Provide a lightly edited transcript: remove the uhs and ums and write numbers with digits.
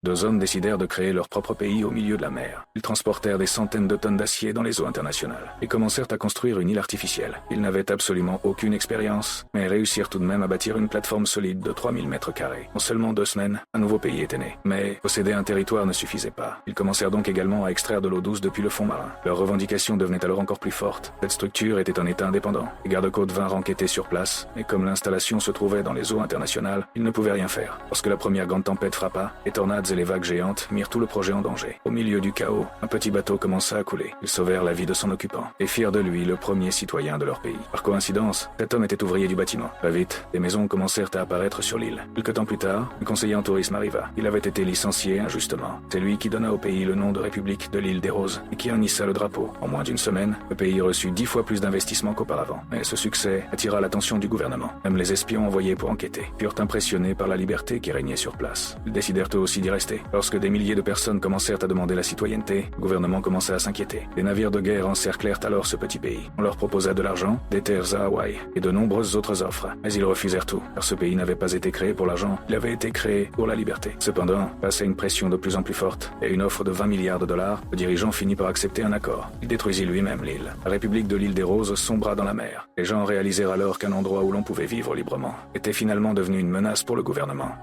Deux hommes décidèrent de créer leur propre pays au milieu de la mer. Ils transportèrent des centaines de tonnes d'acier dans les eaux internationales et commencèrent à construire une île artificielle. Ils n'avaient absolument aucune expérience, mais réussirent tout de même à bâtir une plateforme solide de 3000 mètres carrés. En seulement 2 semaines, un nouveau pays était né. Mais posséder un territoire ne suffisait pas. Ils commencèrent donc également à extraire de l'eau douce depuis le fond marin. Leurs revendications devenaient alors encore plus fortes. Cette structure était un État indépendant. Les gardes-côtes vinrent enquêter sur place, et comme l'installation se trouvait dans les eaux internationales, ils ne pouvaient rien faire. Lorsque la première grande tempête frappa, les tornades et les vagues géantes mirent tout le projet en danger. Au milieu du chaos, un petit bateau commença à couler. Ils sauvèrent la vie de son occupant et firent de lui le premier citoyen de leur pays. Par coïncidence, cet homme était ouvrier du bâtiment. Très vite, des maisons commencèrent à apparaître sur l'île. Quelque temps plus tard, un conseiller en tourisme arriva. Il avait été licencié injustement. C'est lui qui donna au pays le nom de République de l'île des Roses et qui en hissa le drapeau. En moins d'une semaine, le pays reçut 10 fois plus d'investissements qu'auparavant. Mais ce succès attira l'attention du gouvernement. Même les espions envoyés pour enquêter furent impressionnés par la liberté qui régnait sur place. Ils décidèrent eux aussi d'y rester. Lorsque des milliers de personnes commencèrent à demander la citoyenneté, le gouvernement commença à s'inquiéter. Des navires de guerre encerclèrent alors ce petit pays. On leur proposa de l'argent, des terres à Hawaï et de nombreuses autres offres. Mais ils refusèrent tout, car ce pays n'avait pas été créé pour l'argent, il avait été créé pour la liberté. Cependant, face à une pression de plus en plus forte et une offre de 20 milliards de dollars, le dirigeant finit par accepter un accord. Il détruisit lui-même l'île. La République de l'île des Roses sombra dans la mer. Les gens réalisèrent alors qu'un endroit où l'on pouvait vivre librement était finalement devenu une menace pour le gouvernement.